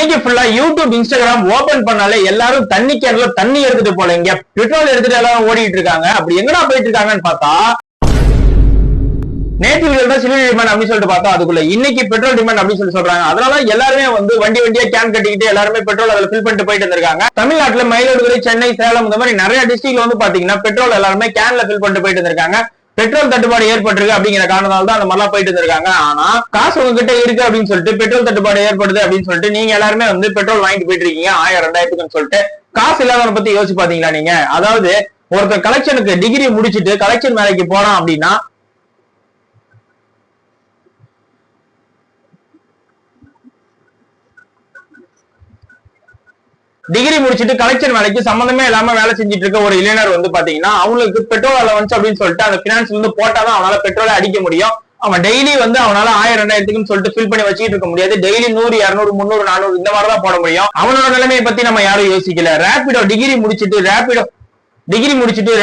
இன்னைக்கு ஃபுல்லா YouTube Instagram open பண்ணாலே எல்லாரும் தண்ணி கேன்ல தண்ணி எடுத்துட்டு போலங்க, பெட்ரோல் எடுத்துட்டு எல்லாரும் ஓடிட்டு இருக்காங்க. அப்படி எங்கடா போயிட்டு இருக்காங்கன்னு பார்த்தா நேற்று தான் சிலிண்டர் டிமாண்ட் அப்படின்னு சொல்லிட்டு பார்த்தா அதுக்குள்ள இன்னைக்கு பெட்ரோல் டிமாண்ட் அப்படின்னு சொல்றாங்க. அதனால எல்லாருமே வந்து வண்டியா கேன் கட்டிக்கிட்டு எல்லாருமே பெட்ரோல் அதில் ஃபில் பண்ணிட்டு போயிட்டு இருக்காங்க. தமிழ்நாட்டுல மயிலாடுதுறை, சென்னை, சேலம் இந்த மாதிரி நிறைய டிஸ்ட்ரிக்ட்ல வந்து பாத்தீங்கன்னா பெட்ரோல் எல்லாருமே கேன்ல ஃபில் பண்ணிட்டு போயிட்டு இருக்காங்க. பெட்ரோல் தட்டுப்பாடு ஏற்பட்டிருக்கு அப்படிங்கிற காரணத்தால தான் அந்த மாதிரிலாம் போயிட்டு இருக்காங்க. ஆனா காசு உங்ககிட்ட இருக்கு அப்படின்னு சொல்லிட்டு பெட்ரோல் தட்டுப்பாடு ஏற்படுது அப்படின்னு சொல்லிட்டு நீங்க எல்லாருமே வந்து பெட்ரோல் வாங்கிட்டு போயிட்டு இருக்கீங்க 1000-2000 சொல்லிட்டு. காசு இல்லாதவனை பத்தி யோசிச்சு பாத்தீங்களா நீங்க? அதாவது ஒருத்தர் கலெக்ஷனுக்கு டிகிரி முடிச்சுட்டு கலெக்ஷன் வேலைக்கு போறான் அப்படின்னா டிகிரி முடிச்சுட்டு கலெக்ஷன் வேலைக்கு சம்பந்தமே இல்லாம வேலை செஞ்சுட்டு இருக்க ஒரு இளைஞர் வந்து பாத்தீங்கன்னா அவங்களுக்கு பெட்ரோல் அலவன்ஸ் அப்படின்னு சொல்லிட்டு அந்த பினான்ஸ்ல இருந்து போட்டாதான் அவனால பெட்ரோலை அடிக்க முடியும். அவன் டெய்லி வந்து அவனால 1000-2000 சொல்லிட்டு ஃபில் பண்ணி வச்சுட்டு இருக்க முடியாது. டெய்லி 100, 200, 300, 400 இந்த மாதிரிதான் போட முடியும். அவனோட நிலைமையை பத்தி நம்ம யாரும் யோசிக்கல. ரேபிடோ டிகிரி முடிச்சுட்டு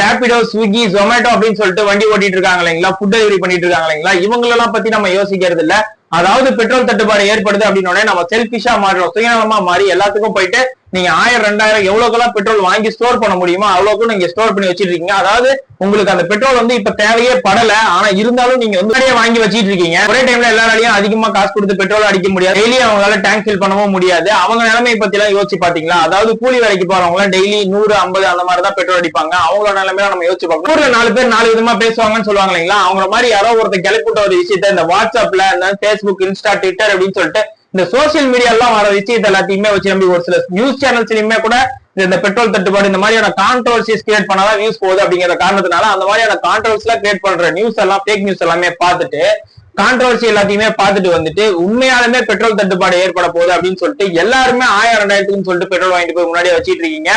ரேபிடோ, ஸ்விக்கி, ஜொமேட்டோ அப்படின்னு சொல்லிட்டு வண்டி ஓட்டிட்டு இருக்காங்க இல்லைங்களா, ஃபுட் டெலிவரி பண்ணிட்டு இருக்காங்க இல்லைங்களா, இவங்களெல்லாம் பத்தி நம்ம யோசிக்கிறது இல்ல. அதாவது பெட்ரோல் தட்டுப்பாடு ஏற்படுது அப்படின்னு நம்ம செல்பிஷா மாறுறோம், சுயநலமா மாறி எல்லாத்துக்கும் போயிட்டு நீங்க 1000-2000 எவ்வளவுக்கெல்லாம் பெட்ரோல் வாங்கி ஸ்டோர் பண்ண முடியுமோ அவ்வளவுக்கும் நீங்க ஸ்டோர் பண்ணி வச்சிட்டு இருக்கீங்க. அதாவது உங்களுக்கு அந்த பெட்ரோல் வந்து இப்ப தேவையே படல, ஆனா இருந்தாலும் நீங்க வந்து நிறைய வாங்கி வச்சிட்டு இருக்கீங்க. ஒரே டைம்ல எல்லாராலையும் அதிகமா காசு கொடுத்து பெட்ரோல் அடிக்க முடியாது, டெய்லி அவங்களால டேங்க் ஃபில் பண்ணவும் முடியாது. அவங்க நிலைமையை பத்தி எல்லாம் யோசிச்சு பாத்தீங்களா? அதாவது கூலி வேலைக்கு போறவங்க எல்லாம் டெய்லி 100, 50 அந்த மாதிரி தான் பெட்ரோல் அடிப்பாங்க. அவங்களோட நிலைமையில நம்ம யோசிச்சு பார்க்கணும். ஊர்ல 4 பேர் 4 விதமா பேசுவாங்கன்னு சொல்லுவாங்க இல்லைங்களா, அவங்க மாதிரி யாரோ ஒருத்தர் கிளப்பிட்ட ஒரு விஷயத்த இந்த வாட்ஸ்அப்ல, இந்த பேஸ்புக், இன்ஸ்டா, ட்விட்டர் அப்படின்னு சொல்லிட்டு இந்த சோசியல் மீடியா எல்லாம் வர விஷயத்தை எல்லாத்தையுமே வச்சு நம்பி ஒரு சில நியூஸ் சேனல்ஸ்லயுமே கூட இந்த பெட்ரோல் தட்டுப்பாடு இந்த மாதிரியான கான்ட்ரோவர்சிஸ் கிரியேட் பண்ணாதான் நியூஸ் போகுது அப்படிங்கிற காரணத்தினால அந்த மாதிரியான கான்ட்ரோவர்சி எல்லாம் கிரியேட் பண்ற நியூஸ் எல்லாம் ஃபேக் நியூஸ் எல்லாமே பார்த்துட்டு கான்ட்ரோவர்சி எல்லாத்தையுமே பார்த்துட்டு வந்துட்டு உண்மையாலுமே பெட்ரோல் தட்டுப்பாடு ஏற்பட போகுது அப்படின்னு சொல்லிட்டு எல்லாருமே 1000-2000 சொல்லிட்டு பெட்ரோல் வாங்கிட்டு போய் முன்னாடியே வச்சிட்டு இருக்கீங்க.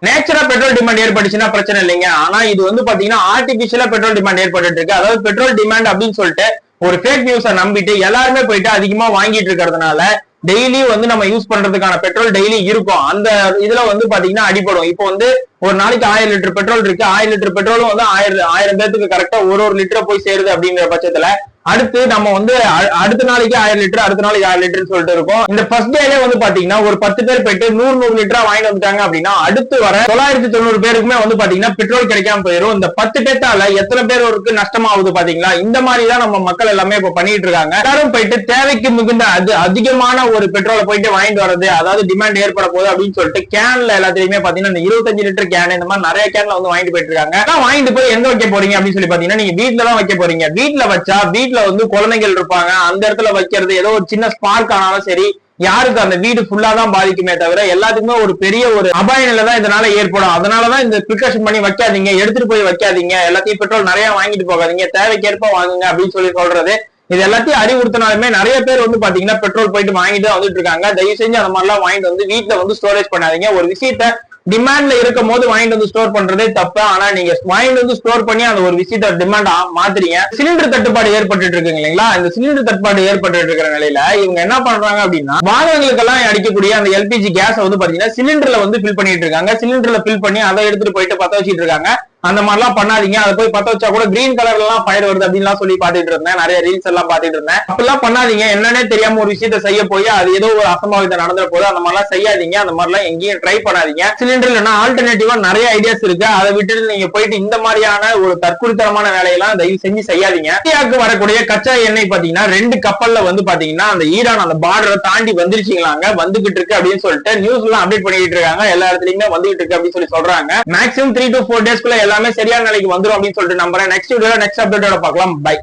நேச்சுரா பெட்ரோல் டிமாண்ட் ஏற்பட்டுச்சுன்னா பிரச்சனை இல்லைங்க. ஆனா இது வந்து பாத்தீங்கன்னா ஆர்டிபிஷியலா பெட்ரோல் டிமாண்ட் ஏற்பட்டு இருக்கு. அதாவது பெட்ரோல் டிமாண்ட் அப்படின்னு சொல்லிட்டு ஒரு ஃபேக் நியூஸை நம்பிட்டு எல்லாருமே போயிட்டு அதிகமா வாங்கிட்டு இருக்கிறதுனால டெய்லி வந்து நம்ம யூஸ் பண்றதுக்கான பெட்ரோல் டெய்லி இருக்கும். அந்த இதுல வந்து பாத்தீங்கன்னா அடிப்படும். இப்போ வந்து ஒரு நாளைக்கு 1000 லிட்டர் பெட்ரோல் இருக்கு. 1000 லிட்டர் பெட்ரோலும் வந்து 1000 பேருக்கு கரெக்டா ஒரு லிட்டர் போய் சேருது அப்படிங்கிற பட்சத்துல அடுத்து நம்ம வந்து அடுத்த நாளைக்கு 1000 லிட்டர், அடுத்த நாளைக்கு 1000 லிட்டர் சொல்லிட்டு இருக்கும். இந்த ஃபர்ஸ்ட் டேலே வந்து பாத்தீங்கன்னா ஒரு 10 பேர் போயிட்டு 100 லிட்டரா வாங்கிட்டு வந்துட்டாங்க அப்படின்னா அடுத்து வர 990 பேருக்குமே வந்து பாத்தீங்கன்னா பெட்ரோல் கிடைக்காம போயிடும். இந்த 10 பேத்தால எத்தனை பேருக்கு நஷ்டமாகுது பாத்தீங்களா? இந்த மாதிரிதான் நம்ம மக்கள் எல்லாமே இப்ப பண்ணிட்டு இருக்காங்க. எல்லாரும் போயிட்டு தேவைக்கு மிகுந்த அதிகமான ஒரு பெட்ரோலை போயிட்டு வாங்கிட்டு வர்றது, அதாவது டிமாண்ட் ஏற்பட போகுது அப்படின்னு சொல்லிட்டு கேன்ல எல்லாத்தையுமே பாத்தீங்கன்னா இந்த 25 லிட்டர் கேன் இந்த மாதிரி நிறைய கேன்ல வந்து வாங்கிட்டு போயிட்டு இருக்காங்க. வாங்கிட்டு போய் எங்க வைக்க போறீங்க அப்படின்னு சொல்லி பாத்தீங்கன்னா நீங்க வீட்டுல தான் வைக்க போறீங்க. வீட்டுல வச்சா வந்து குழந்தைகள் இருப்பாங்க, அந்த இடத்துல வைக்கிறது ஏதோ ஒரு சின்ன ஸ்பார்க் ஆனாலும் சரி யாருக்கு அந்த வீடு ஃபுல்லா தான் பாதிக்குமே தவிர எல்லாத்துக்குமே ஒரு பெரிய ஒரு அபாய நிலை தான் இதனால ஏற்படும். அதனாலதான் இந்த ப்ரிகாஷன் பண்ணி வைக்காதீங்க, எடுத்துட்டு போய் வைக்காதீங்க, எல்லாத்தையும் பெட்ரோல் நிறைய வாங்கிட்டு போகாதீங்க, தேவைக்கேற்ப வாங்குங்க அப்படின்னு சொல்லி சொல்றது. இது எல்லாத்தையும் அறிவுறுத்தினாலுமே நிறைய பேர் வந்து பாத்தீங்கன்னா பெட்ரோல் போயிட்டு வாங்கிட்டு வந்துட்டு இருக்காங்க. தயவு செஞ்சு அந்த மாதிரிலாம் வாங்கிட்டு வந்து வீட்டுல வந்து ஸ்டோரேஜ் பண்ணாதீங்க. ஒரு விஷயத்த டிமாண்ட்ல இருக்கும் போது வாங்கிட்டு வந்து ஸ்டோர் பண்றதே தப்பு. ஆனா நீங்க வாங்கிட்டு வந்து ஸ்டோர் பண்ணி அந்த ஒரு விஷயத்த டிமாண்ட் மாத்துறீங்க. சிலிண்டர் தட்டுப்பாடு ஏற்பட்டு இருக்கு இல்லைங்களா? இந்த சிலிண்டர் தட்டுப்பாடு ஏற்பட்டு இருக்கிற நிலையில இவங்க என்ன பண்றாங்க அப்படின்னா வாகனங்களுக்கெல்லாம் அடிக்கக்கூடிய அந்த எல்பிஜி கேஸ் வந்து பாத்தீங்கன்னா சிலிண்டர்ல வந்து ஃபில் பண்ணிட்டு இருக்காங்க. சிலிண்டர்ல ஃபில் பண்ணி அதை எடுத்துட்டு போயிட்டு பத்த வச்சிட்டு இருக்காங்க. அந்த மாதிரிலாம் பண்ணாதீங்க. அதை போய் பத்த வச்சா கூட கிரீன் கலர்ல எல்லாம் ஃபயர் வருது அப்படின்னு சொல்லி பாத்துட்டு இருந்தேன். நிறைய ரீல்ஸ் எல்லாம் பாத்துட்டு இருந்தேன். அப்படிலாம் பண்ணாதீங்க. என்னன்னே தெரியாம ஒரு விஷயத்த செய்ய போய் அது ஏதோ ஒரு அசம்பாவிதம் நடந்துற போது அந்த மாதிரிலாம் செய்யாதீங்க. அந்த மாதிரிலாம் எங்கேயும் ட்ரை பண்ணாதீங்க. சிலிண்டர்ல ஆல்டர்னேட்டிவா நிறைய ஐடியாஸ் இருக்கு. அதை விட்டு நீங்க போயிட்டு இந்த மாதிரியான ஒரு தற்குறித்தனமான வேலையெல்லாம் தயவு செஞ்சு செய்யாதீங்க. இந்தியாவுக்கு வரக்கூடிய கச்சா எண்ணெய் பாத்தீங்கன்னா 2 கப்பல்ல வந்து பாத்தீங்கன்னா அந்த ஈரான் அந்த பார்டரை தாண்டி வந்துருச்சுங்களாங்க, வந்துகிட்டு இருக்கு அப்படின்னு சொல்லிட்டு நியூஸ் எல்லாம் அப்டேட் பண்ணிட்டு இருக்காங்க. எல்லா இடத்துலயுமே வந்துகிட்டு இருக்கு அப்படின்னு சொல்லி சொல்றாங்க. மேக்ஸிமம் 3 to 4 டேஸ்க்குள்ள எல்லாமே சரியான நிலைக்கு வந்துரும் அப்படின்னு சொல்லிட்டு நம்புறேன். நெக்ஸ்ட் வீடியோல நெக்ஸ்ட் அப்டேட்டோட பார்க்கலாம். பை.